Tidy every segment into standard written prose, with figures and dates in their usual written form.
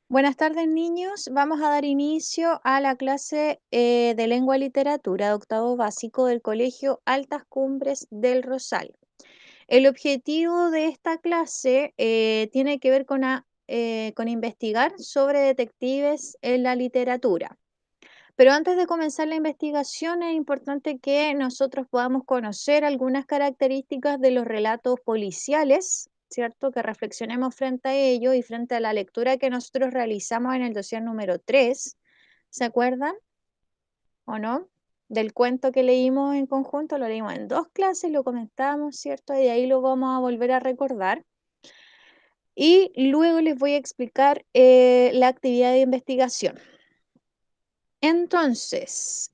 Buenas tardes, niños. Vamos a dar inicio a la clase de lengua y literatura de octavo básico del Colegio Altas Cumbres del Rosal. El objetivo de esta clase tiene que ver con investigar sobre detectives en la literatura. Pero antes de comenzar la investigación es importante que nosotros podamos conocer algunas características de los relatos policiales, ¿cierto? Que reflexionemos frente a ello y frente a la lectura que nosotros realizamos en el dossier número 3. ¿Se acuerdan o no? Del cuento que leímos en conjunto, lo leímos en dos clases, lo comentamos, ¿cierto? Y de ahí lo vamos a volver a recordar. Y luego les voy a explicar la actividad de investigación. Entonces,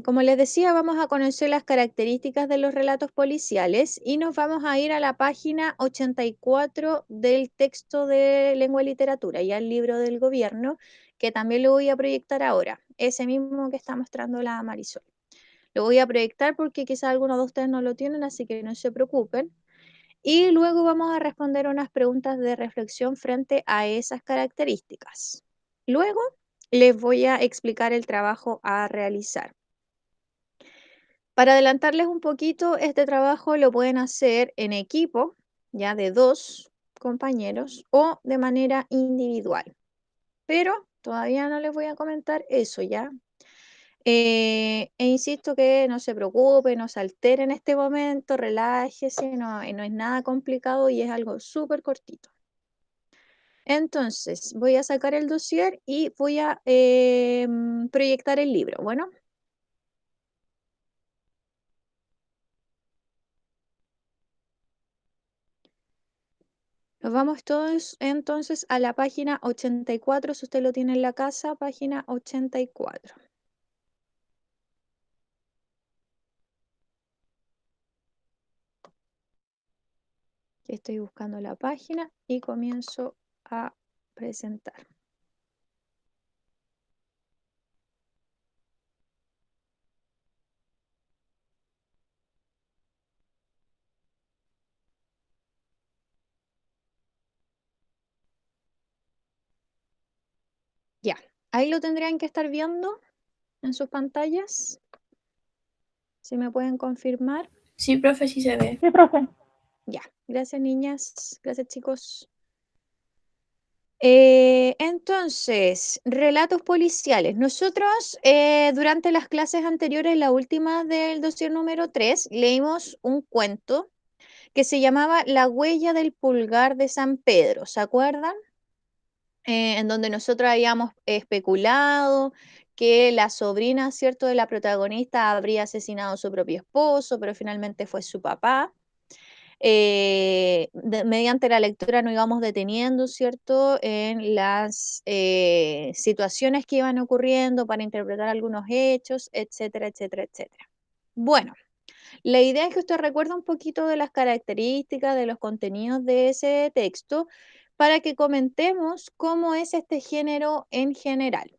como les decía, vamos a conocer las características de los relatos policiales y nos vamos a ir a la página 84 del texto de lengua y literatura, ya el libro del gobierno, que también lo voy a proyectar ahora, ese mismo que está mostrando la Marisol. Lo voy a proyectar porque quizás algunos de ustedes no lo tienen, así que no se preocupen. Y luego vamos a responder unas preguntas de reflexión frente a esas características. Luego les voy a explicar el trabajo a realizar. Para adelantarles un poquito, este trabajo lo pueden hacer en equipo, ya de dos compañeros o de manera individual. Pero todavía no les voy a comentar eso ya. E insisto que no se preocupe, no se altere en este momento, relájese, no es nada complicado y es algo súper cortito. Entonces, voy a sacar el dossier y voy a proyectar el libro. Bueno, nos vamos todos entonces a la página 84, si usted lo tiene en la casa, página 84. Estoy buscando la página y comienzo a presentar. Ya, ahí lo tendrían que estar viendo en sus pantallas. Si me pueden confirmar. Sí, profe, sí se ve. Sí, profe. Ya, gracias niñas, gracias chicos. Entonces, relatos policiales. Nosotros durante las clases anteriores, la última del dossier número 3, leímos un cuento que se llamaba La huella del pulgar de San Pedro, ¿se acuerdan? En donde nosotros habíamos especulado que la sobrina, ¿cierto?, de la protagonista habría asesinado a su propio esposo, pero finalmente fue su papá. Mediante la lectura nos íbamos deteniendo, ¿cierto?, en las situaciones que iban ocurriendo para interpretar algunos hechos, etcétera, etcétera, etcétera. Bueno, la idea es que usted recuerde un poquito de las características, de los contenidos de ese texto, para que comentemos cómo es este género en general.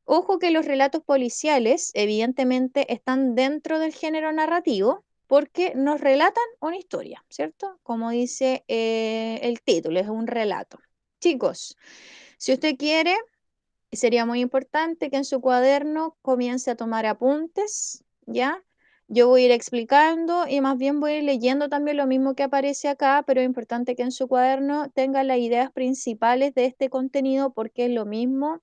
Ojo que los relatos policiales evidentemente están dentro del género narrativo porque nos relatan una historia, ¿cierto? Como dice el título, es un relato. Chicos, si usted quiere, sería muy importante que en su cuaderno comience a tomar apuntes, ¿ya? Yo voy a ir explicando y más bien voy a ir leyendo también lo mismo que aparece acá, pero es importante que en su cuaderno tenga las ideas principales de este contenido porque es lo mismo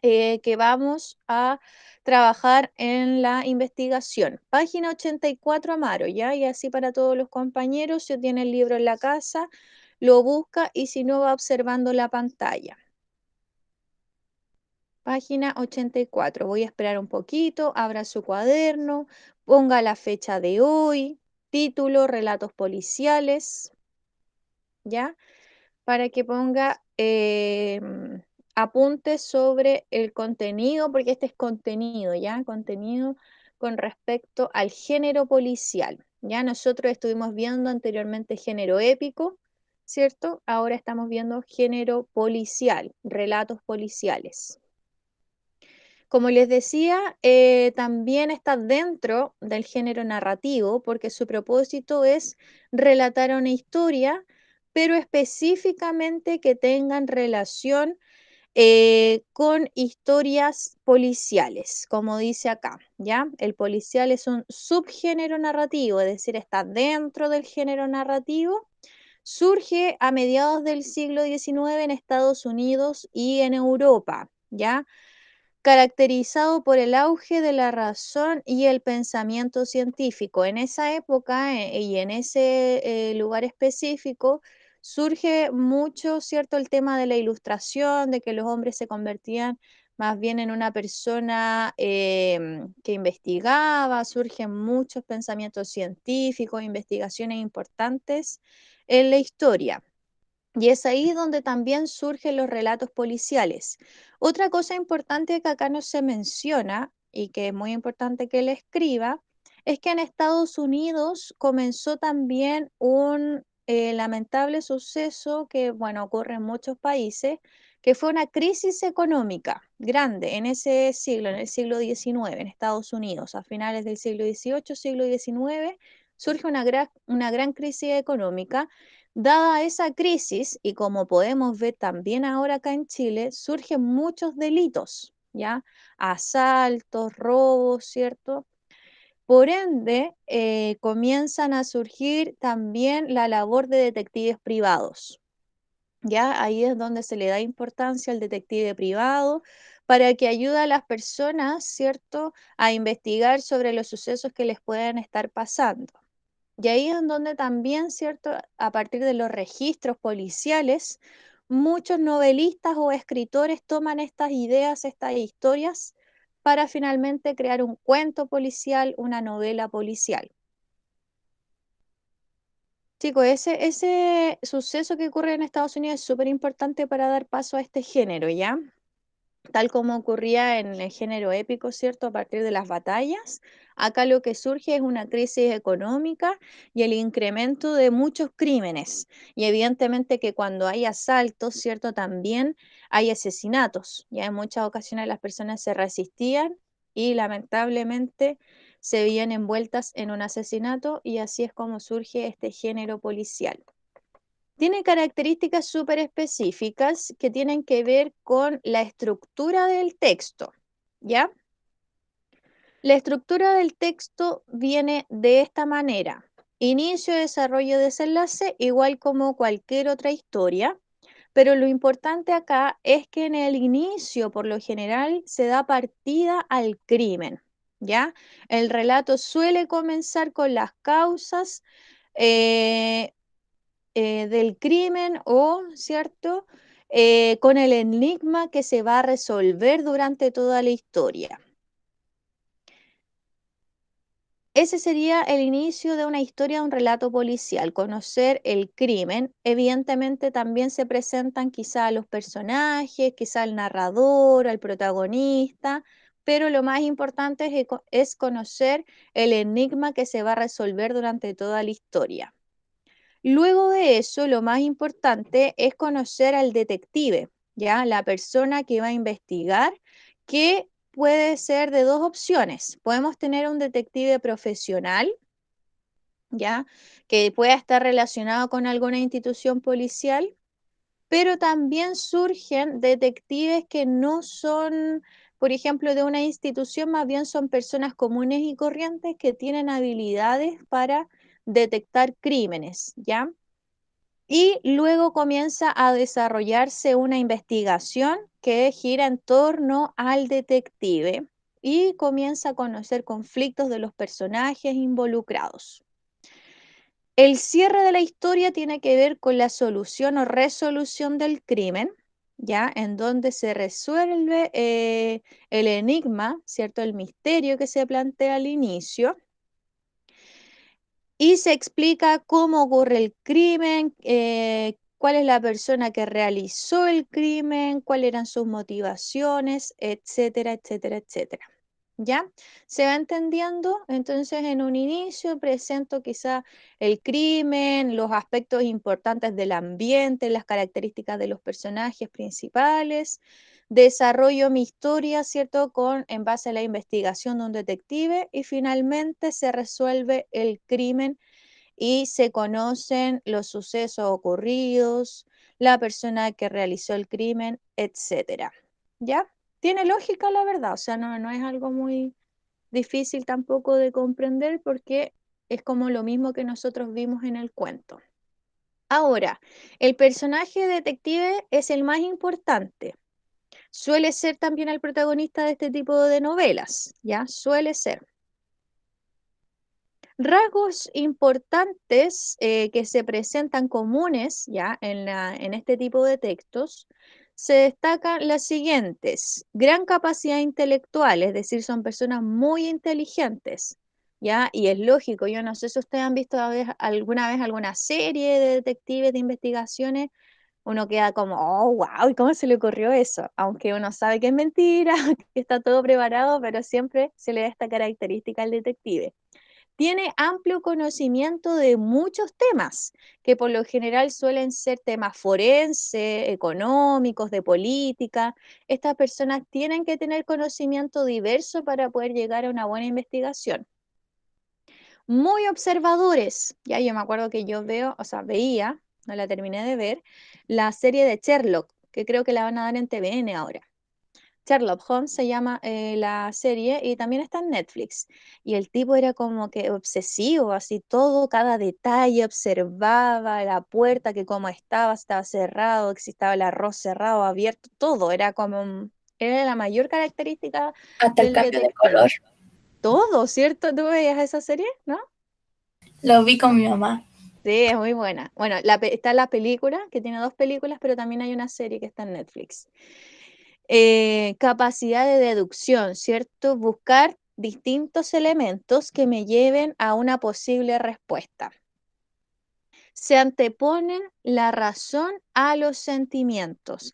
que vamos a trabajar en la investigación. Página 84, Amaro, ¿ya? Y así para todos los compañeros, si tiene el libro en la casa, lo busca y si no va observando la pantalla. Página 84. Voy a esperar un poquito, abra su cuaderno, ponga la fecha de hoy, título, relatos policiales, ¿ya? Para que ponga apuntes sobre el contenido, porque este es contenido, ¿ya? Contenido con respecto al género policial. Ya nosotros estuvimos viendo anteriormente género épico, ¿cierto? Ahora estamos viendo género policial, relatos policiales. Como les decía, también está dentro del género narrativo porque su propósito es relatar una historia pero específicamente que tengan relación con historias policiales, como dice acá, ¿ya? El policial es un subgénero narrativo, es decir, está dentro del género narrativo. Surge a mediados del siglo XIX en Estados Unidos y en Europa, ¿ya? Caracterizado por el auge de la razón y el pensamiento científico. En esa época y en ese lugar específico surge mucho, ¿cierto?, el tema de la ilustración, de que los hombres se convertían más bien en una persona que investigaba, surgen muchos pensamientos científicos, investigaciones importantes en la historia. Y es ahí donde también surgen los relatos policiales. Otra cosa importante que acá no se menciona y que es muy importante que le escriba, es que en Estados Unidos comenzó también un lamentable suceso que, bueno, ocurre en muchos países, que fue una crisis económica grande en ese siglo, en el siglo XIX, en Estados Unidos, a finales del siglo XVIII, siglo XIX, surge una gran crisis económica. Dada esa crisis, y como podemos ver también ahora acá en Chile, surgen muchos delitos, ¿ya? Asaltos, robos, ¿cierto? Por ende, comienzan a surgir también la labor de detectives privados, ¿ya? Ahí es donde se le da importancia al detective privado para que ayude a las personas, ¿cierto?, a investigar sobre los sucesos que les pueden estar pasando. Y ahí es en donde también, ¿cierto? A partir de los registros policiales, muchos novelistas o escritores toman estas ideas, estas historias, para finalmente crear un cuento policial, una novela policial. Chicos, ese suceso que ocurre en Estados Unidos es súper importante para dar paso a este género, ¿ya? Tal como ocurría en el género épico, ¿cierto? A partir de las batallas, acá lo que surge es una crisis económica y el incremento de muchos crímenes. Y evidentemente que cuando hay asaltos, ¿cierto? También hay asesinatos. Ya en muchas ocasiones las personas se resistían y lamentablemente se veían envueltas en un asesinato y así es como surge este género policial. Tiene características súper específicas que tienen que ver con la estructura del texto, ¿ya? La estructura del texto viene de esta manera: inicio, desarrollo, desenlace, igual como cualquier otra historia, pero lo importante acá es que en el inicio, por lo general, se da partida al crimen, ¿ya? El relato suele comenzar con las causas, eh, del crimen o, ¿cierto? Con el enigma que se va a resolver durante toda la historia. Ese sería el inicio de una historia, de un relato policial, conocer el crimen. Evidentemente también se presentan quizá a los personajes, quizá al narrador, al protagonista, pero lo más importante es conocer el enigma que se va a resolver durante toda la historia. Luego de eso, lo más importante es conocer al detective, ¿ya? La persona que va a investigar, que puede ser de dos opciones. Podemos tener un detective profesional, ¿ya? Que pueda estar relacionado con alguna institución policial, pero también surgen detectives que no son, por ejemplo, de una institución, más bien son personas comunes y corrientes que tienen habilidades para detectar crímenes, ¿ya? Y luego comienza a desarrollarse una investigación que gira en torno al detective y comienza a conocer conflictos de los personajes involucrados. El cierre de la historia tiene que ver con la solución o resolución del crimen, ¿ya? En donde se resuelve el enigma, ¿cierto? El misterio que se plantea al inicio y se explica cómo ocurre el crimen, cuál es la persona que realizó el crimen, cuáles eran sus motivaciones, etcétera, etcétera, etcétera. ¿Ya? ¿Se va entendiendo? Entonces, en un inicio presento quizá el crimen, los aspectos importantes del ambiente, las características de los personajes principales, desarrollo mi historia, ¿cierto? En base a la investigación de un detective y finalmente se resuelve el crimen y se conocen los sucesos ocurridos, la persona que realizó el crimen, etcétera. ¿Ya? Tiene lógica, la verdad, o sea, no es algo muy difícil tampoco de comprender porque es como lo mismo que nosotros vimos en el cuento. Ahora, el personaje detective es el más importante. Suele ser también el protagonista de este tipo de novelas, ¿ya? Suele ser. Rasgos importantes que se presentan comunes ya en este tipo de textos, se destacan las siguientes: gran capacidad intelectual, es decir, son personas muy inteligentes, ¿ya? Y es lógico, yo no sé si ustedes han visto alguna vez alguna serie de detectives, de investigaciones, uno queda como, oh, wow, ¿y cómo se le ocurrió eso? Aunque uno sabe que es mentira, que está todo preparado, pero siempre se le da esta característica al detective. Tiene amplio conocimiento de muchos temas, que por lo general suelen ser temas forenses, económicos, de política. Estas personas tienen que tener conocimiento diverso para poder llegar a una buena investigación. Muy observadores. Ya yo me acuerdo que yo veo, o sea, veía, no la terminé de ver, la serie de Sherlock, que creo que la van a dar en TVN ahora. Sherlock Holmes se llama la serie y también está en Netflix. Y el tipo era como que obsesivo, así todo, cada detalle, observaba la puerta, que cómo estaba, si estaba cerrado, si estaba el arroz cerrado, abierto, todo. Era como, era la mayor característica Hasta el del cambio de detective. color. Todo, ¿cierto? ¿Tú veías esa serie? ¿No? Lo vi con mi mamá. Sí, es muy buena. Bueno, está la película, que tiene dos películas, pero también hay una serie que está en Netflix. Capacidad de deducción, ¿cierto? Buscar distintos elementos que me lleven a una posible respuesta. Se anteponen la razón a los sentimientos.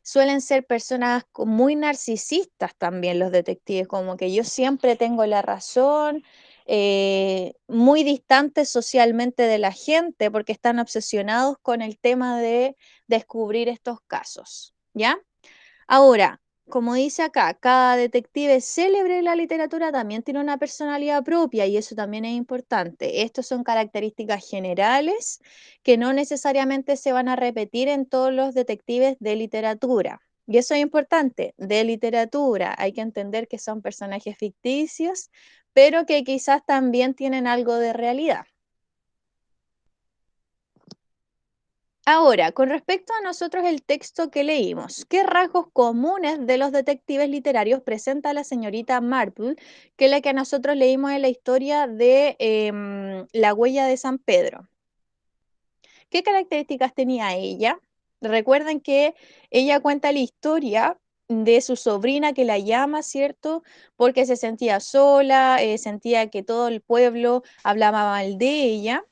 Suelen ser personas muy narcisistas también los detectives, como que yo siempre tengo la razón, muy distantes socialmente de la gente porque están obsesionados con el tema de descubrir estos casos, ¿ya? Ahora, como dice acá, cada detective célebre de la literatura también tiene una personalidad propia y eso también es importante. Estas son características generales que no necesariamente se van a repetir en todos los detectives de literatura. Y eso es importante, de literatura. Hay que entender que son personajes ficticios, pero que quizás también tienen algo de realidad. Ahora, con respecto a nosotros el texto que leímos, ¿qué rasgos comunes de los detectives literarios presenta la señorita Marple, que es la que nosotros leímos en la historia de La huella de San Pedro? ¿Qué características tenía ella? Recuerden que ella cuenta la historia de su sobrina que la llama, ¿cierto? Porque se sentía sola, sentía que todo el pueblo hablaba mal de ella.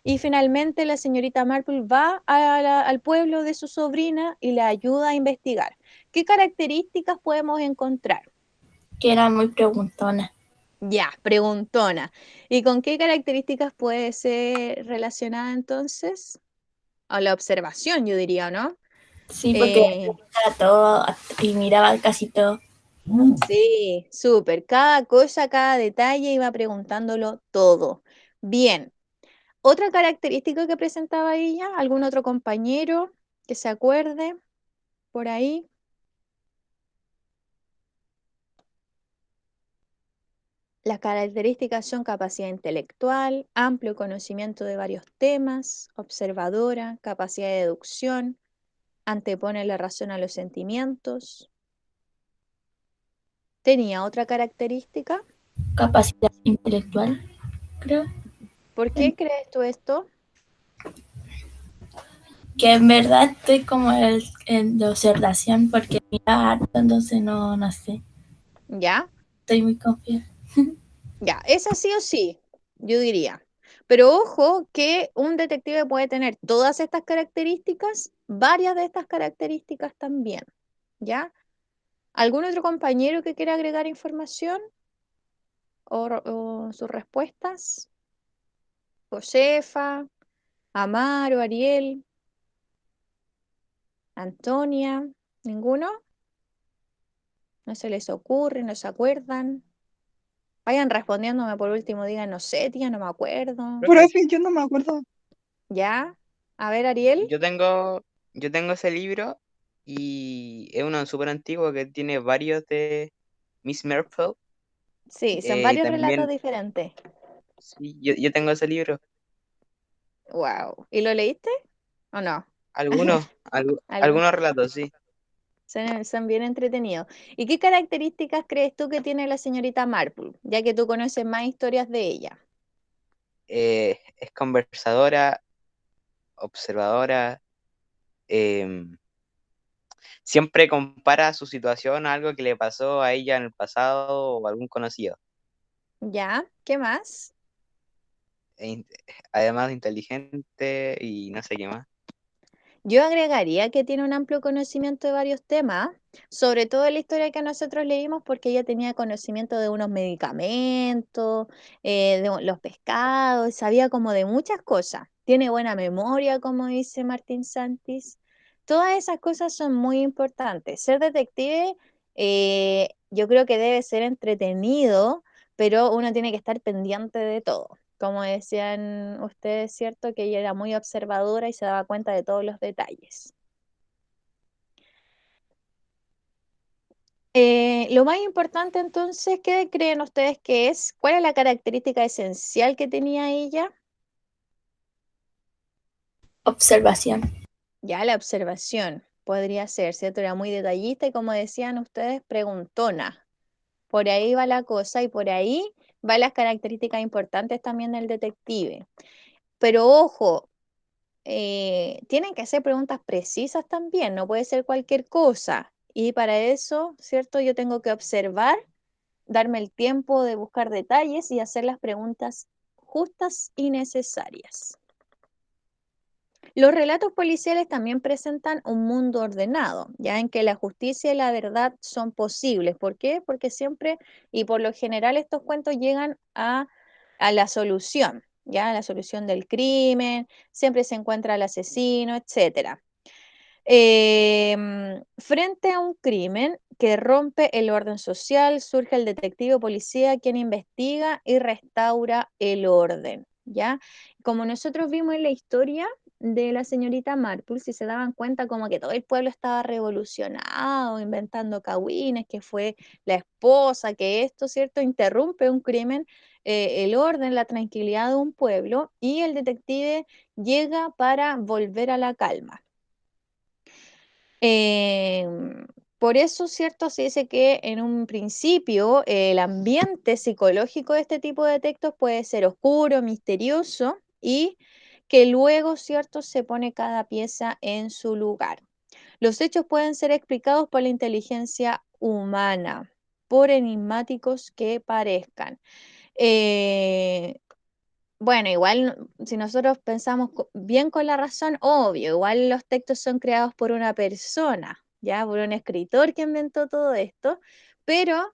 Y finalmente la señorita Marple va al pueblo de su sobrina y la ayuda a investigar. ¿Qué características podemos encontrar? Que era muy preguntona. Ya, preguntona. ¿Y con qué características puede ser relacionada entonces? A la observación, yo diría, ¿no? Sí, porque Eh, preguntaba todo y miraba casi todo. sí, súper. Cada cosa, cada detalle iba preguntándolo todo. Bien. Otra característica que presentaba ella, ¿algún otro compañero que se acuerde por ahí? Las características son capacidad intelectual, amplio conocimiento de varios temas, observadora, capacidad de deducción, antepone la razón a los sentimientos. ¿Tenía otra característica? Capacidad intelectual, creo. ¿Por qué crees tú esto? Que en verdad estoy como en de observación porque mira harto, entonces no sé. ¿Ya? Estoy muy confiada. Ya, esa sí o sí, yo diría. Pero ojo que un detective puede tener todas estas características, varias de estas características también, ¿ya? ¿Algún otro compañero que quiera agregar información o sus respuestas? Josefa, Amaro, Ariel, Antonia, ¿ninguno? ¿No se les ocurre, no se acuerdan? Vayan respondiéndome por último, digan, no sé, tía, no me acuerdo. Profe, Profe, yo no me acuerdo. ¿Ya? A ver, Ariel. yo tengo, yo tengo ese libro y es uno súper antiguo que tiene varios de Miss Marple. Sí, son varios relatos También, diferentes. sí, yo tengo ese libro. Wow. ¿Y lo leíste o no? Algo. Algunos relatos, sí. Son bien entretenidos. ¿Y qué características crees tú que tiene la señorita Marple, ya que tú conoces más historias de ella? Es conversadora, observadora, em, siempre compara su situación a algo que le pasó a ella en el pasado o a algún conocido. ¿Ya? ¿Qué más? E in- Además de inteligente y no sé qué más. Yo agregaría que tiene un amplio conocimiento de varios temas, sobre todo en la historia que nosotros leímos, porque ella tenía conocimiento de unos medicamentos, los pescados, sabía como de muchas cosas. Tiene buena memoria, como dice Martín Santis. Todas esas cosas son muy importantes. Ser detective, yo creo que debe ser entretenido, pero uno tiene que estar pendiente de todo. Como decían ustedes, ¿cierto? Que ella era muy observadora y se daba cuenta de todos los detalles. Lo más importante entonces, ¿qué creen ustedes que es? ¿Cuál es la característica esencial que tenía ella? observación. Ya la observación podría ser, ¿cierto? Era muy detallista y como decían ustedes, preguntona. Por ahí va la cosa y por ahí van las características importantes también del detective. Pero ojo, tienen que hacer preguntas precisas también, no puede ser cualquier cosa. Y para eso, ¿cierto? Yo tengo que observar, darme el tiempo de buscar detalles y hacer las preguntas justas y necesarias. Los relatos policiales también presentan un mundo ordenado, ya en que la justicia y la verdad son posibles. ¿Por qué? Porque siempre y por lo general estos cuentos llegan a la solución, ya a la solución del crimen, siempre se encuentra el asesino, etcétera. Frente a un crimen que rompe el orden social, surge el detective o policía quien investiga y restaura el orden, ¿ya? Como nosotros vimos en la historia de la señorita Marple, si se daban cuenta como que todo el pueblo estaba revolucionado, inventando cagüines, que fue la esposa, que esto, ¿cierto? Interrumpe un crimen, el orden, la tranquilidad de un pueblo y el detective llega para volver a la calma. Em, por eso, ¿cierto? Se dice que en un principio el ambiente psicológico de este tipo de textos puede ser oscuro, misterioso y que luego, ¿cierto? Se pone cada pieza en su lugar. Los hechos pueden ser explicados por la inteligencia humana, por enigmáticos que parezcan. Eh, bueno, igual si nosotros pensamos bien con la razón, obvio, igual los textos son creados por una persona, ya, por un escritor que inventó todo esto, pero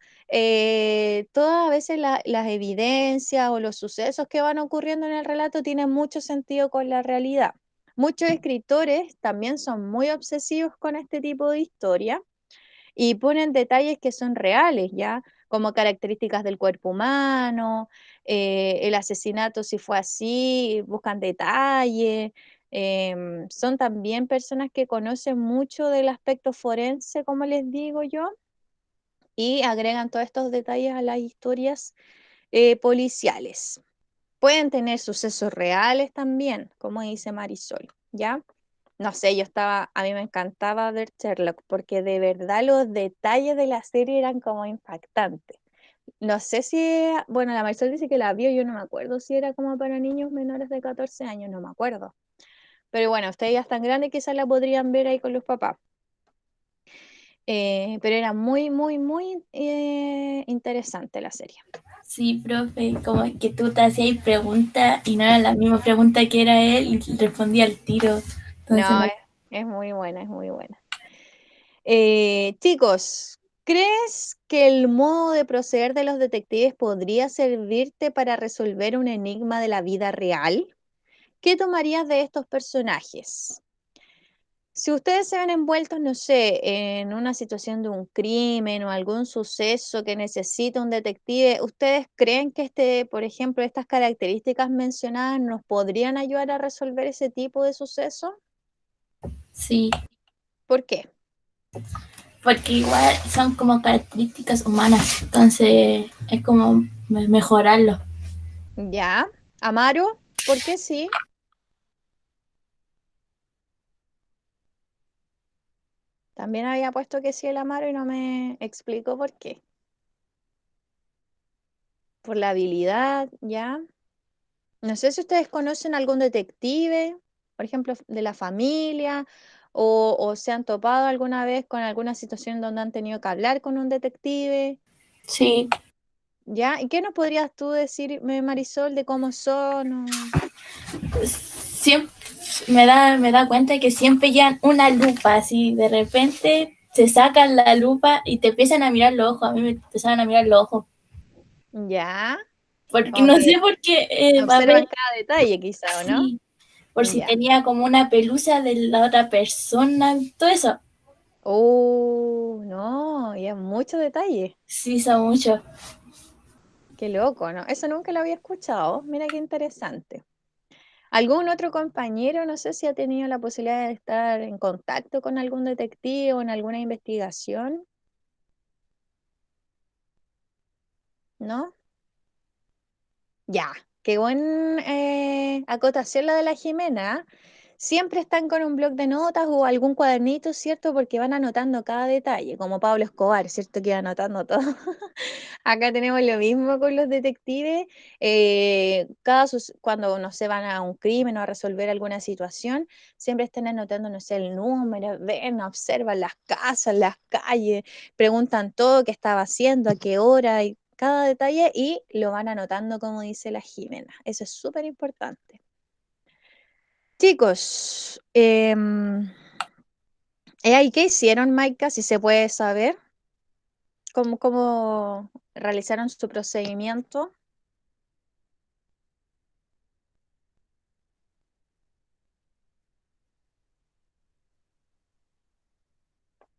todas a veces las evidencias o los sucesos que van ocurriendo en el relato tienen mucho sentido con la realidad. Muchos escritores también son muy obsesivos con este tipo de historia y ponen detalles que son reales, ¿ya? Como características del cuerpo humano, el asesinato si fue así, buscan detalles. Son también personas que conocen mucho del aspecto forense, como les digo yo, y agregan todos estos detalles a las historias policiales. Pueden tener sucesos reales también, como dice Marisol, ¿ya? No sé, a mí me encantaba ver Sherlock porque de verdad los detalles de la serie eran como impactantes. No sé si, bueno, la Marisol dice que la vio, yo no me acuerdo si era como para niños menores de 14 años, no me acuerdo. Pero bueno, ustedes ya están grandes, quizás la podrían ver ahí con los papás. Pero era muy, muy, muy interesante la serie. Sí, profe, como que tú te hacías preguntas y no era la misma pregunta que era él y respondía al tiro. Entonces, No, es muy buena, es muy buena. Chicos, ¿crees que el modo de proceder de los detectives podría servirte para resolver un enigma de la vida real? ¿Qué tomarías de estos personajes? Si ustedes se ven envueltos, no sé, en una situación de un crimen o algún suceso que necesita un detective, ¿ustedes creen que por ejemplo, estas características mencionadas nos podrían ayudar a resolver ese tipo de suceso? Sí, ¿Por qué? porque igual son como características humanas, entonces es como mejorarlo. ¿Ya? ¿Amaro? ¿Por qué sí? También había puesto que sí el Amaro y no me explicó por qué. Por la habilidad, ¿ya? No sé si ustedes conocen algún detective, por ejemplo, de la familia, o se han topado alguna vez con alguna situación donde han tenido que hablar con un detective, Sí, ¿ya? ¿Y qué nos podrías tú decir, Marisol, de cómo son? siempre me da cuenta que siempre llevan una lupa, así de repente se sacan la lupa y te empiezan a mirar los ojos, a mí me empezaron a mirar los ojos, ¿Ya? porque Como no sé que por qué, a ver, observan cada detalle, quizá, ¿o no? sí, por si Ya. tenía como una pelusa de la otra persona, todo eso, No, ya mucho detalle. sí, son mucho. Qué loco, ¿no? Eso nunca lo había escuchado. Mira qué interesante. ¿Algún otro compañero, no sé si ha tenido la posibilidad de estar en contacto con algún detective o en alguna investigación? ¿No? Ya, qué buen acotación la de la Jimena. Siempre están con un bloc de notas o algún cuadernito, ¿cierto? Porque van anotando cada detalle, como Pablo Escobar, ¿cierto? Que va anotando todo. Acá tenemos lo mismo con los detectives. Cuando no se van a un crimen o a resolver alguna situación, siempre están anotando, no sé, el número, ven, observan las casas, las calles, preguntan todo, qué estaba haciendo, a qué hora, y cada detalle y lo van anotando como dice la Jimena. Eso es súper importante. Chicos, ¿y qué hicieron, Maika? Si se puede saber, ¿cómo realizaron su procedimiento?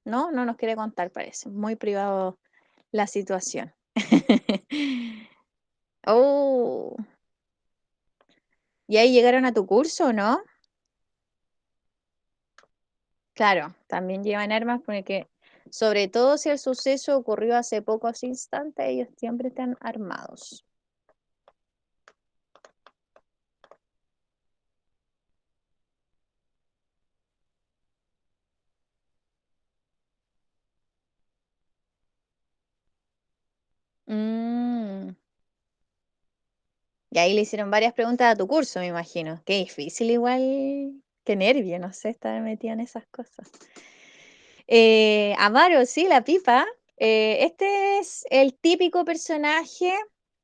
¿No? No nos quiere contar, parece. Muy privado la situación. Oh, ¿y ahí llegaron a tu curso, no? Claro, también llevan armas porque, sobre todo si el suceso ocurrió hace pocos instantes, ellos siempre están armados. Mm, y ahí le hicieron varias preguntas a tu curso, me imagino. Qué difícil igual, qué nervio, no sé, estar metida en esas cosas. Amaro, sí, la pipa. Este es el típico personaje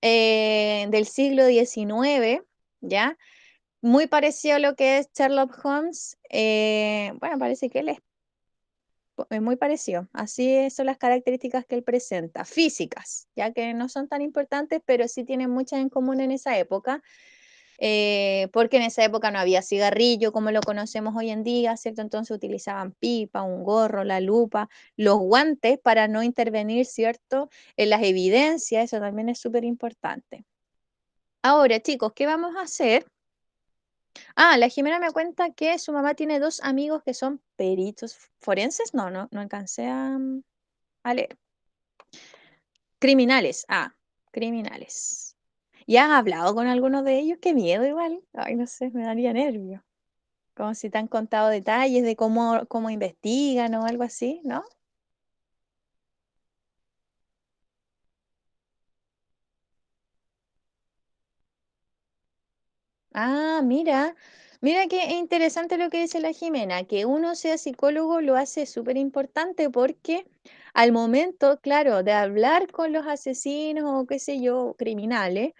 del siglo XIX, ¿ya? Muy parecido a lo que es Sherlock Holmes. Bueno, parece que él es muy parecido. Así son las características que él presenta, físicas, ya que no son tan importantes, pero sí tienen muchas en común en esa época, porque en esa época no había cigarrillo como lo conocemos hoy en día, ¿cierto? Entonces utilizaban pipa, un gorro, la lupa, los guantes para no intervenir, ¿cierto? En las evidencias, eso también es súper importante. Ahora, chicos, ¿qué vamos a hacer? La Jimena me cuenta que su mamá tiene dos amigos que son peritos forenses. No alcancé a leer. Criminales. Criminales. ¿Y has hablado con alguno de ellos? Qué miedo igual. Ay, no sé, me daría nervio. Como si te han contado detalles de cómo investigan o algo así, ¿no? Mira qué interesante lo que dice la Jimena, que uno sea psicólogo lo hace súper importante porque al momento, claro, de hablar con los asesinos o qué sé yo, criminales,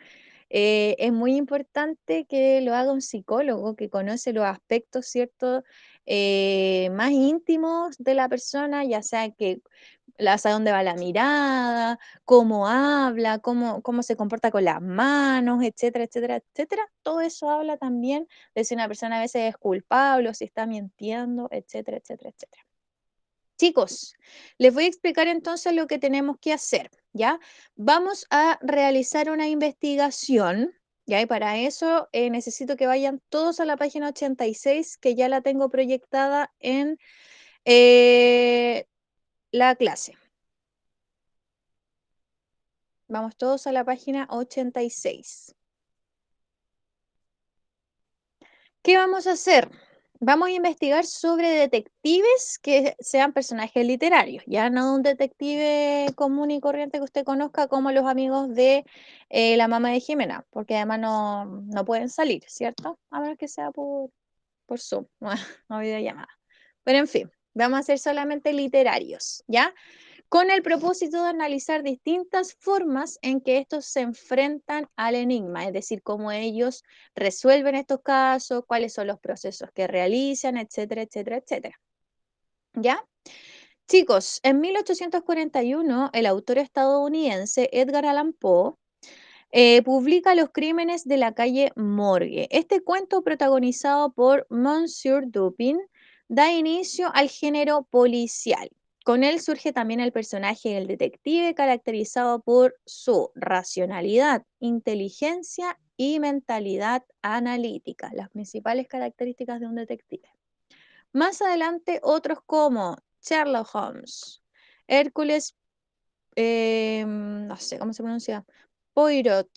es muy importante que lo haga un psicólogo que conoce los aspectos, ¿cierto? Más íntimos de la persona, ya sea que hacia dónde va la mirada, cómo habla, cómo se comporta con las manos, etcétera, etcétera, etcétera. Todo eso habla también de si una persona a veces es culpable o si está mintiendo, etcétera, etcétera, etcétera. Chicos, les voy a explicar entonces lo que tenemos que hacer, ¿ya? Vamos a realizar una investigación, ¿ya? Y para eso necesito que vayan todos a la página 86, que ya la tengo proyectada en la clase. Vamos todos a la página 86. ¿Qué vamos a hacer? Vamos a investigar sobre detectives que sean personajes literarios, ya no un detective común y corriente que usted conozca como los amigos de la mamá de Jimena, porque además no pueden salir, ¿cierto? A menos que sea por Zoom, no videollamada. Pero en fin, vamos a ser solamente literarios, ¿ya? Con el propósito de analizar distintas formas en que estos se enfrentan al enigma, es decir, cómo ellos resuelven estos casos, cuáles son los procesos que realizan, etcétera, etcétera, etcétera. ¿Ya? Chicos, en 1841, el autor estadounidense Edgar Allan Poe publica Los crímenes de la calle Morgue. Este cuento, protagonizado por Monsieur Dupin, da inicio al género policial. Con él surge también el personaje del detective, caracterizado por su racionalidad, inteligencia y mentalidad analítica, las principales características de un detective. Más adelante, otros como Sherlock Holmes, Hércules, no sé cómo se pronuncia, Poirot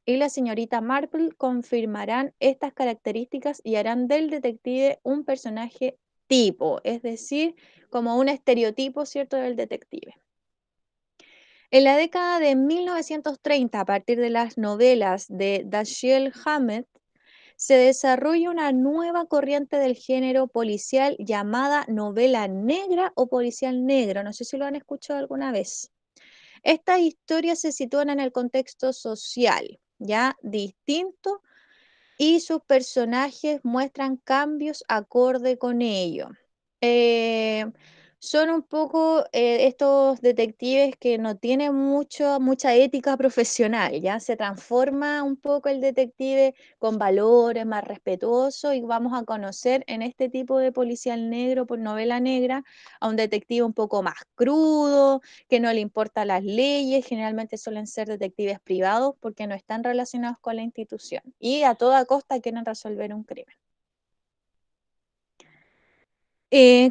y la señorita Marple confirmarán estas características y harán del detective un personaje tipo, es decir, como un estereotipo, ¿cierto?, del detective. En la década de 1930, a partir de las novelas de Dashiell Hammett, se desarrolla una nueva corriente del género policial llamada novela negra o policial negro. No sé si lo han escuchado alguna vez. Estas historias se sitúan en el contexto social, ya distinto, y sus personajes muestran cambios acorde con ello. Eh, Son un poco estos detectives que no tienen mucha ética profesional, ya se transforma un poco el detective con valores, más respetuoso, y vamos a conocer en este tipo de policial negro, por novela negra, a un detective un poco más crudo, que no le importan las leyes, generalmente suelen ser detectives privados porque no están relacionados con la institución y a toda costa quieren resolver un crimen.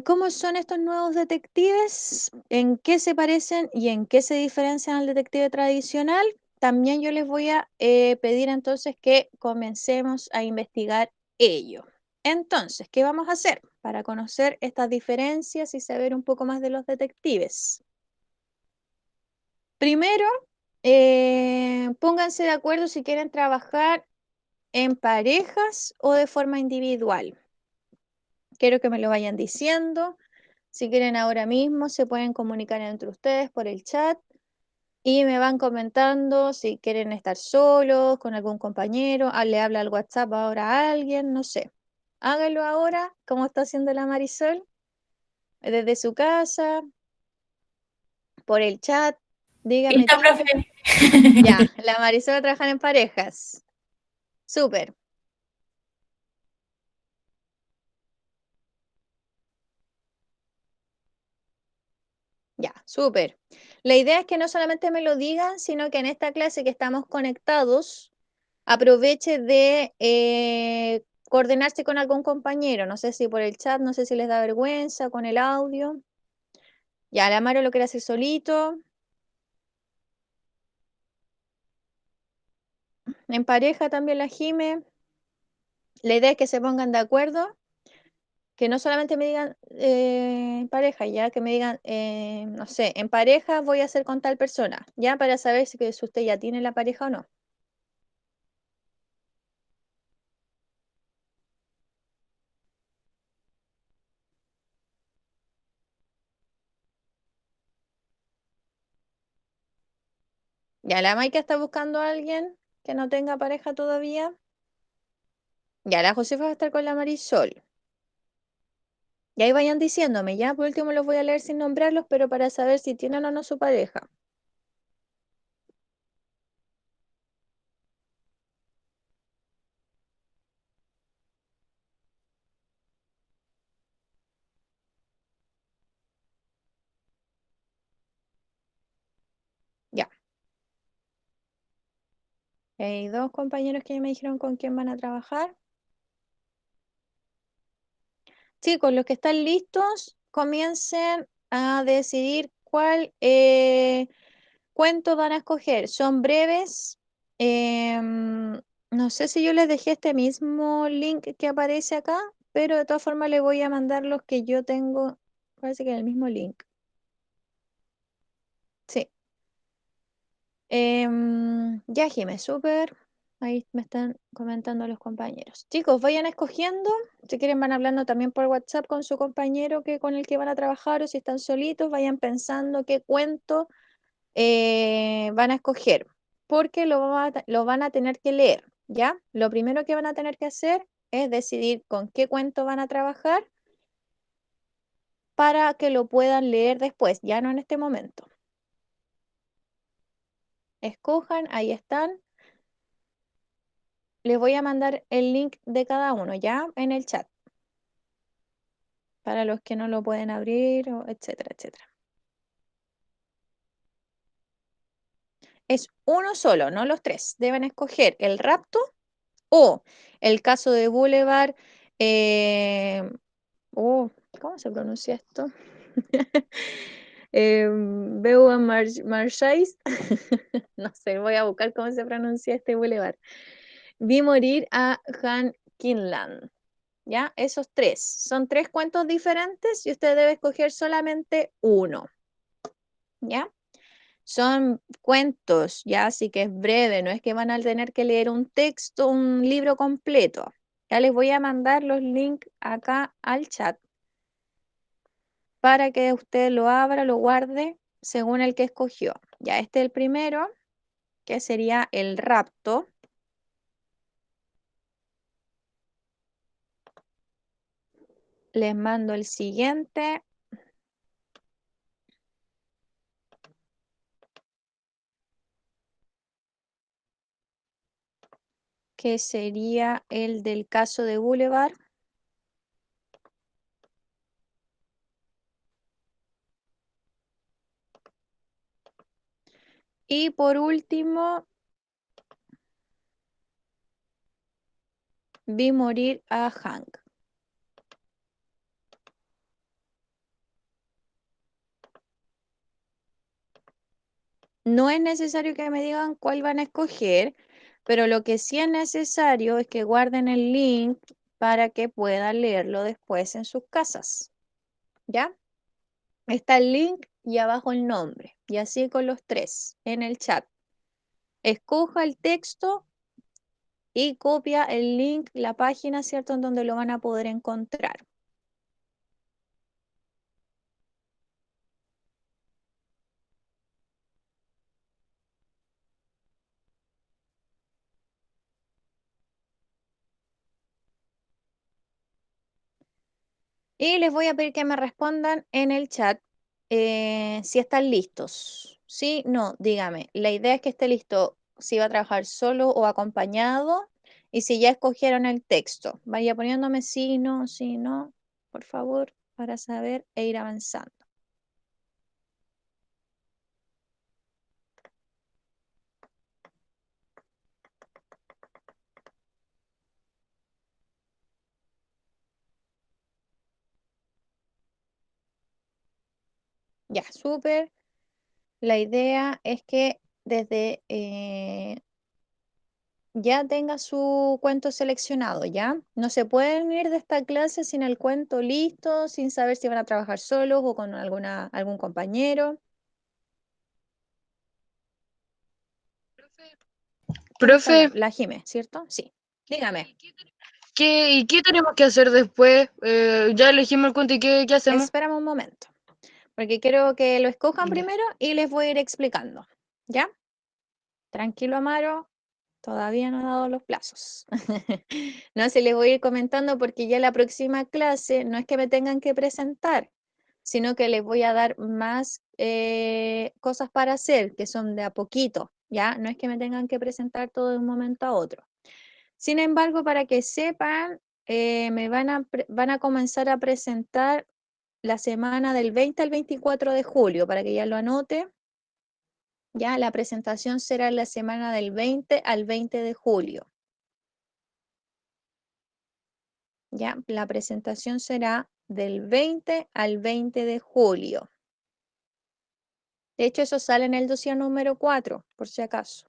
¿Cómo son estos nuevos detectives? ¿En qué se parecen y en qué se diferencian al detective tradicional? También yo les voy a pedir entonces que comencemos a investigar ello. Entonces, ¿qué vamos a hacer para conocer estas diferencias y saber un poco más de los detectives? Primero, pónganse de acuerdo si quieren trabajar en parejas o de forma individual. Quiero que me lo vayan diciendo. Si quieren ahora mismo, se pueden comunicar entre ustedes por el chat y me van comentando si quieren estar solos, con algún compañero, le habla al WhatsApp ahora a alguien, no sé. Háganlo ahora, como está haciendo la Marisol, desde su casa, por el chat. Díganme, Listo, profe. ya, la Marisol va a trabajar en parejas. Súper. Ya, súper. La idea es que no solamente me lo digan, sino que en esta clase que estamos conectados, aproveche de coordinarse con algún compañero. No sé si por el chat, no sé si les da vergüenza con el audio. Ya, la Maro lo quiere hacer solito. En pareja también la Jime. La idea es que se pongan de acuerdo, que no solamente me digan en pareja, ya que me digan, no sé, en pareja voy a hacer con tal persona, ya para saber si usted ya tiene la pareja o no. Ya, la Maika está buscando a alguien. que no tenga pareja todavía. Ya, la Josefa va a estar con la Marisol. Y ahí vayan diciéndome, ya, por último los voy a leer sin nombrarlos, pero para saber si tienen o no su pareja. Ya. Hay dos compañeros que ya me dijeron con quién van a trabajar. Chicos, los que están listos, comiencen a decidir cuál cuento van a escoger. Son breves. No sé si yo les dejé este mismo link que aparece acá, pero de todas formas les voy a mandar los que yo tengo. Parece que es el mismo link. Sí. Ya, Jimé, súper. Ahí me están comentando los compañeros. Chicos, vayan escogiendo. Si quieren, van hablando también por WhatsApp con su compañero con el que van a trabajar o si están solitos, vayan pensando qué cuento van a escoger, porque lo van a tener que leer, ¿ya? Lo primero que van a tener que hacer es decidir con qué cuento van a trabajar para que lo puedan leer después, ya no en este momento. Escojan, ahí están. Les voy a mandar el link de cada uno, ¿ya? En el chat, para los que no lo pueden abrir, etcétera, etcétera. Es uno solo, no los tres. Deben escoger el rapto o el caso de Boulevard. eh, ¿Cómo se pronuncia esto? Beua Marchais. No sé, voy a buscar cómo se pronuncia este Boulevard. Vi morir a Han Kinland. ¿Ya? Esos tres. Son tres cuentos diferentes y usted debe escoger solamente uno. ¿Ya? Son cuentos, ya, así que es breve, no es que van a tener que leer un texto, un libro completo. Ya les voy a mandar los links acá al chat para que usted lo abra, lo guarde según el que escogió. Ya, este es el primero, que sería El rapto. Les mando el siguiente, que sería el del caso de Boulevard. Y por último, vi morir a Hank. No es necesario que me digan cuál van a escoger, pero lo que sí es necesario es que guarden el link para que puedan leerlo después en sus casas. ¿Ya? Está el link y abajo el nombre. Y así con los tres en el chat. Escoja el texto y copia el link, la página, ¿cierto? En donde lo van a poder encontrar. Y les voy a pedir que me respondan en el chat si están listos. Sí, no, dígame. La idea es que esté listo si va a trabajar solo o acompañado y si ya escogieron el texto. Vaya poniéndome sí, no, por favor, para saber e ir avanzando. Ya, súper. La idea es que desde ya tenga su cuento seleccionado, ¿ya? No se pueden ir de esta clase sin el cuento listo, sin saber si van a trabajar solos o con algún compañero. ¿Quién está Profe, hablando? La Jime, ¿cierto? Sí. Dígame. ¿y qué tenemos que hacer después? Ya elegimos el cuento y ¿qué hacemos? Espérame un momento, porque quiero que lo escojan Ya. primero y les voy a ir explicando, ¿ya? Tranquilo, Amaro. Todavía no he dado los plazos. No se les voy a ir comentando porque ya la próxima clase no es que me tengan que presentar, sino que les voy a dar más cosas para hacer, que son de a poquito, ¿ya? No es que me tengan que presentar todo de un momento a otro. Sin embargo, para que sepan, van a comenzar a presentar la semana del 20 al 24 de julio, para que ya lo anote. Ya, la presentación será la semana del 20 al 20 de julio. Ya, la presentación será del 20 al 20 de julio. De hecho, eso sale en el dossier número 4, por si acaso.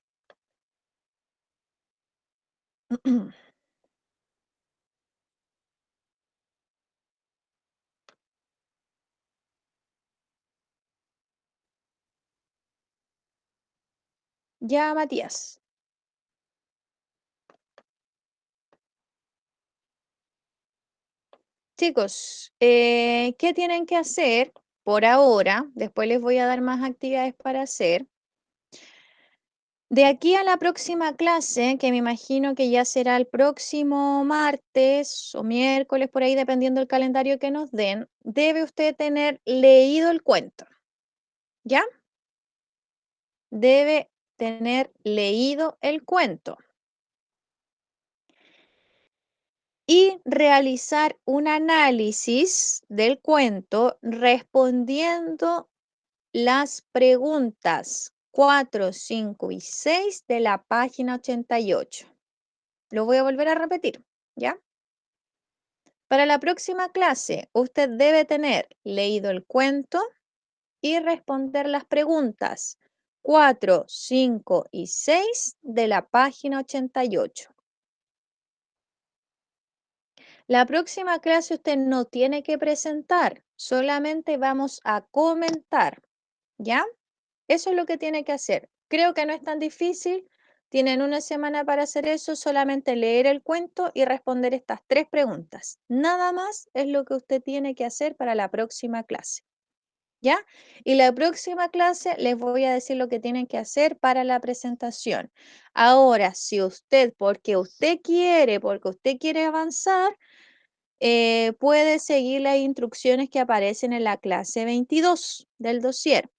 Ya, Matías. Chicos, ¿qué tienen que hacer por ahora? Después les voy a dar más actividades para hacer. De aquí a la próxima clase, que me imagino que ya será el próximo martes o miércoles, por ahí, dependiendo del calendario que nos den, debe usted tener leído el cuento, ¿ya? Debe tener leído el cuento y realizar un análisis del cuento respondiendo las preguntas 4, 5 y 6 de la página 88. Lo voy a volver a repetir, ¿ya? Para la próxima clase, usted debe tener leído el cuento y responder las preguntas 4, 5 y 6 de la página 88. La próxima clase usted no tiene que presentar, solamente vamos a comentar, ¿ya? Eso es lo que tiene que hacer. Creo que no es tan difícil. Tienen una semana para hacer eso, solamente leer el cuento y responder estas 3 preguntas. Nada más es lo que usted tiene que hacer para la próxima clase. ¿Ya? Y la próxima clase les voy a decir lo que tienen que hacer para la presentación. Ahora, si usted, porque usted quiere avanzar, puede seguir las instrucciones que aparecen en la clase 22 del dossier.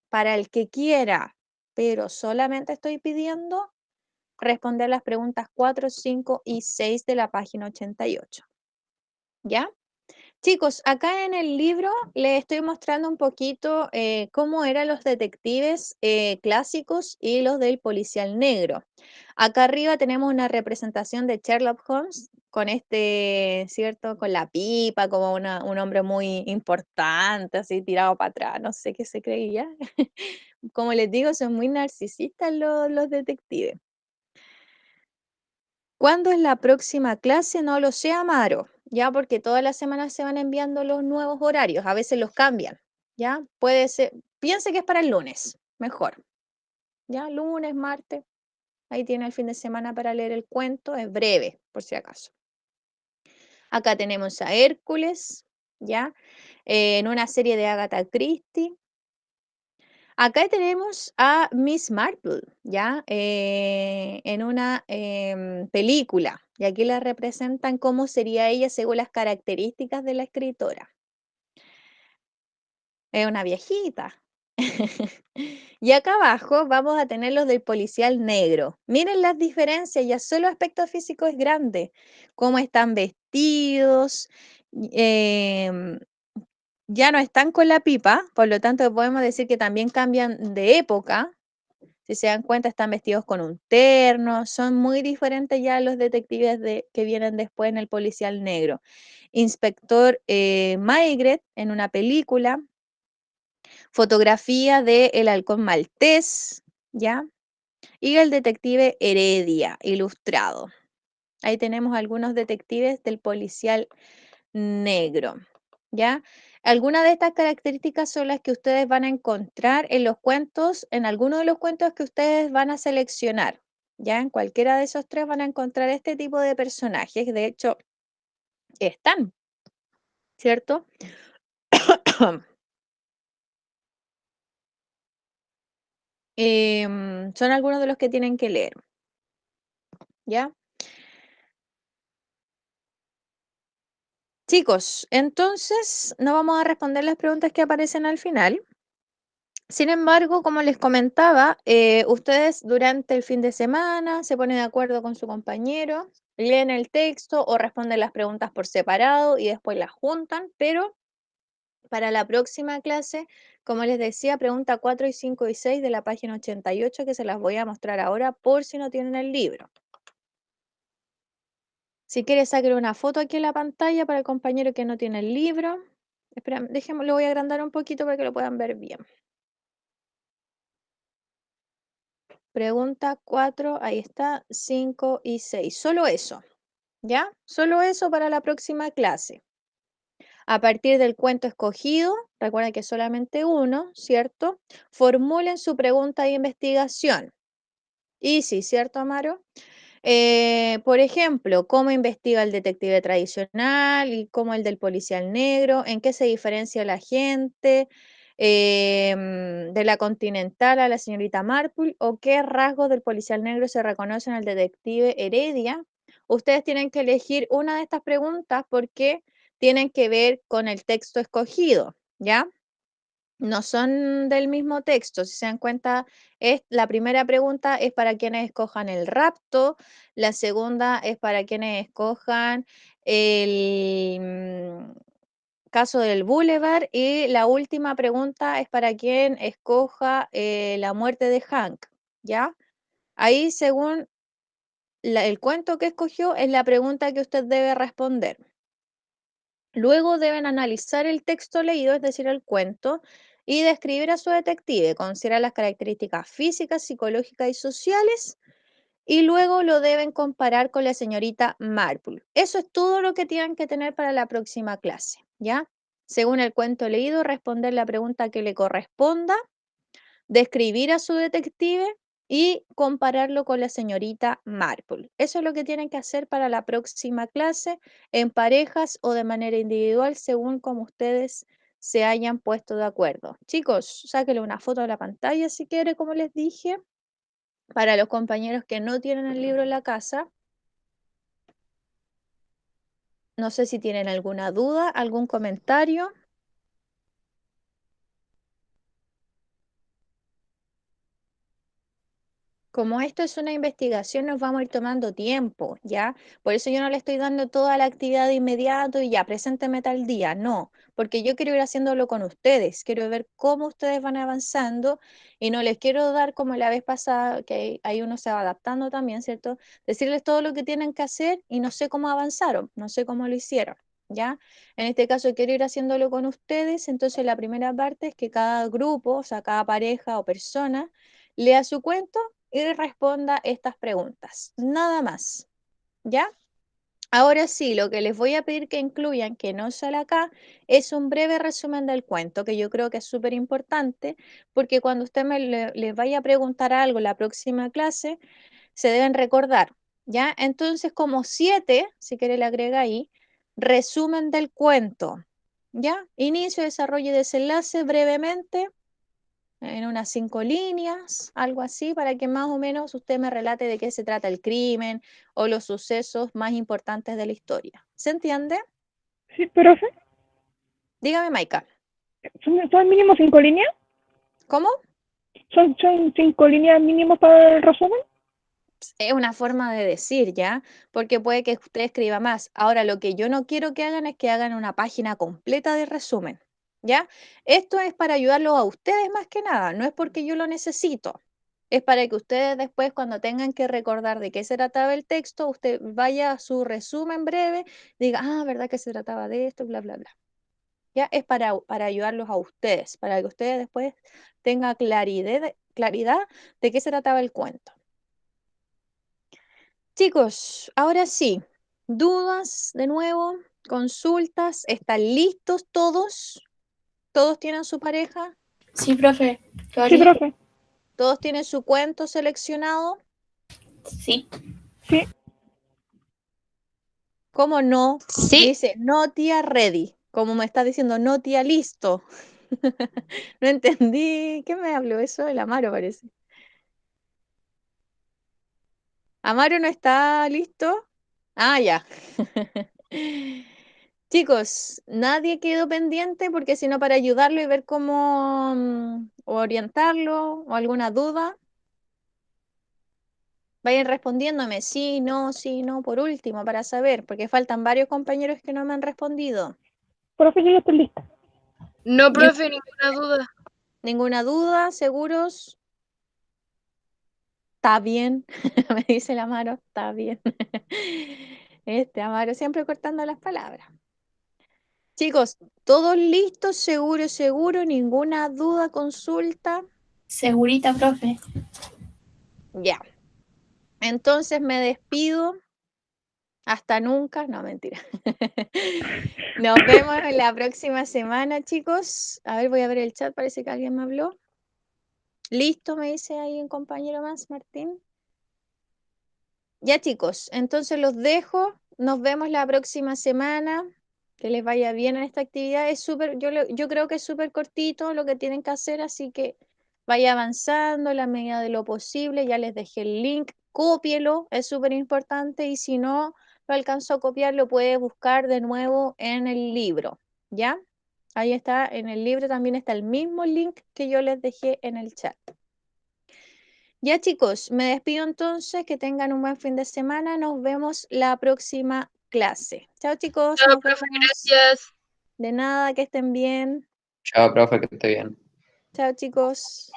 Para el que quiera, pero solamente estoy pidiendo responder las preguntas 4, 5 y 6 de la página 88. ¿Ya? Chicos, acá en el libro les estoy mostrando un poquito cómo eran los detectives clásicos y los del policial negro. Acá arriba tenemos una representación de Sherlock Holmes con ¿cierto? Con la pipa, como un hombre muy importante, así tirado para atrás, no sé qué se creía. Como les digo, son muy narcisistas los detectives. ¿Cuándo es la próxima clase? No lo sé, Amaro, ya porque todas las semanas se van enviando los nuevos horarios, a veces los cambian, ya puede ser, piense que es para el lunes, mejor, ya lunes, martes, ahí tiene el fin de semana para leer el cuento, es breve, por si acaso. Acá tenemos a Hércules, ya, en una serie de Agatha Christie. Acá tenemos a Miss Marple, ¿ya? En una película. Y aquí la representan cómo sería ella según las características de la escritora. Es una viejita. Y acá abajo vamos a tener los del policial negro. Miren las diferencias, ya solo aspecto físico es grande. Cómo están vestidos, em, ya no están con la pipa, por lo tanto podemos decir que también cambian de época. Si se dan cuenta, están vestidos con un terno, son muy diferentes ya los detectives que vienen después en el policial negro. Inspector Maigret en una película, fotografía de El Halcón Maltés, ¿ya? Y el detective Heredia, ilustrado. Ahí tenemos algunos detectives del policial negro, ¿ya? Algunas de estas características son las que ustedes van a encontrar en los cuentos, en algunos de los cuentos que ustedes van a seleccionar, ¿ya? En cualquiera de esos 3 van a encontrar este tipo de personajes, de hecho, están, ¿cierto? Son algunos de los que tienen que leer. ¿ya? Chicos, entonces no vamos a responder las preguntas que aparecen al final. Sin embargo, como les comentaba, ustedes durante el fin de semana se ponen de acuerdo con su compañero, leen el texto o responden las preguntas por separado y después las juntan, pero para la próxima clase, como les decía, pregunta 4 y 5 y 6 de la página 88 que se las voy a mostrar ahora por si no tienen el libro. Si quieres, sacar una foto aquí en la pantalla para el compañero que no tiene el libro. Espera, déjenme, lo voy a agrandar un poquito para que lo puedan ver bien. Pregunta 4, ahí está, 5 y 6. Solo eso, ¿ya? Solo eso para la próxima clase. A partir del cuento escogido, recuerden que solamente uno, ¿cierto? Formulen su pregunta de investigación. Y sí, ¿cierto, Amaro? Por ejemplo, ¿cómo investiga el detective tradicional y cómo el del policial negro? ¿En qué se diferencia la gente de la Continental a la señorita Marple? ¿O qué rasgos del policial negro se reconocen al detective Heredia? Ustedes tienen que elegir una de estas preguntas porque tienen que ver con el texto escogido, ¿ya? No son del mismo texto, si se dan cuenta, la primera pregunta es para quienes escojan el rapto, la segunda es para quienes escojan el caso del Boulevard y la última pregunta es para quien escoja la muerte de Hank, ¿ya? Ahí, según el cuento que escogió, es la pregunta que usted debe responder. Luego deben analizar el texto leído, es decir, el cuento, y describir a su detective, considerar las características físicas, psicológicas y sociales, y luego lo deben comparar con la señorita Marple. Eso es todo lo que tienen que tener para la próxima clase, ¿ya? Según el cuento leído, responder la pregunta que le corresponda, describir a su detective y compararlo con la señorita Marple. Eso es lo que tienen que hacer para la próxima clase, en parejas o de manera individual, según como ustedes se hayan puesto de acuerdo. Chicos, sáquenle una foto a la pantalla si quiere, como les dije, para los compañeros que no tienen el libro en la casa. No sé si tienen alguna duda, algún comentario. Como esto es una investigación, nos vamos a ir tomando tiempo, ¿ya? Por eso yo no le estoy dando toda la actividad de inmediato y ya, presénteme tal día, no, porque yo quiero ir haciéndolo con ustedes, quiero ver cómo ustedes van avanzando y no les quiero dar como la vez pasada, que ahí uno se va adaptando también, ¿cierto? Decirles todo lo que tienen que hacer y no sé cómo avanzaron, no sé cómo lo hicieron, ¿ya? En este caso quiero ir haciéndolo con ustedes, entonces la primera parte es que cada grupo, o sea, cada pareja o persona, lea su cuento y responda estas preguntas. Nada más, ¿ya? Ahora sí, lo que les voy a pedir que incluyan, que no sale acá, es un breve resumen del cuento, que yo creo que es súper importante, porque cuando usted les vaya a preguntar algo en la próxima clase, se deben recordar, ¿ya? Entonces, como 7, si quiere le agrega ahí, resumen del cuento, ¿ya? Inicio, desarrollo y desenlace brevemente en unas 5 líneas, algo así, para que más o menos usted me relate de qué se trata el crimen o los sucesos más importantes de la historia. ¿Se entiende? Sí, profe. Dígame, Maika. ¿Son mínimo 5 líneas? ¿Cómo? ¿Son 5 líneas mínimo para el resumen? Es una forma de decir, ¿ya? Porque puede que usted escriba más. Ahora, lo que yo no quiero que hagan es que hagan una página completa de resumen, ¿ya? Esto es para ayudarlos a ustedes más que nada, no es porque yo lo necesito. Es para que ustedes después, cuando tengan que recordar de qué se trataba el texto, usted vaya a su resumen breve, diga, ah, ¿verdad que se trataba de esto? Bla, bla, bla. ¿Ya? Es para ayudarlos a ustedes, para que ustedes después tengan claridad de qué se trataba el cuento. Chicos, ahora sí, dudas de nuevo, consultas, ¿están listos todos? ¿Todos tienen su pareja? Sí, profe. ¿Todo Sí, listo? profe. ¿Todos tienen su cuento seleccionado? Sí. Sí. ¿Cómo no? Sí. Dice, no tía ready, como me está diciendo, no tía listo. No entendí, ¿qué me habló eso? El Amaro parece. Amaro no está listo. Ah, ya. Chicos, nadie quedó pendiente porque si no para ayudarlo y ver cómo orientarlo o alguna duda, vayan respondiéndome sí, no, por último, para saber, porque faltan varios compañeros que no me han respondido. Profe, yo ya estoy lista. No, profe, ninguna duda. ¿Ninguna duda? ¿Seguros? Está bien, me dice el Amaro, está bien. Amaro siempre cortando las palabras. Chicos, todos listos, seguro, ninguna duda, consulta. Segurita, profe. Ya. Entonces me despido. Hasta nunca. No, mentira. Nos vemos en la próxima semana, chicos. A ver, voy a ver el chat. Parece que alguien me habló. Listo, me dice ahí un compañero más, Martín. Ya, chicos, entonces los dejo. Nos vemos la próxima semana. Que les vaya bien en esta actividad. Es súper, yo creo que es súper cortito lo que tienen que hacer, así que vaya avanzando en la medida de lo posible. Ya les dejé el link, cópielo, es súper importante. Y si no lo alcanzó a copiar, lo puede buscar de nuevo en el libro. ¿Ya? Ahí está, en el libro también está el mismo link que yo les dejé en el chat. Ya chicos, me despido entonces, que tengan un buen fin de semana, nos vemos la próxima clase. Chao chicos, Chao, nos profe, vemos. gracias. De nada, que estén bien. Chao, profe, que esté bien. Chao chicos.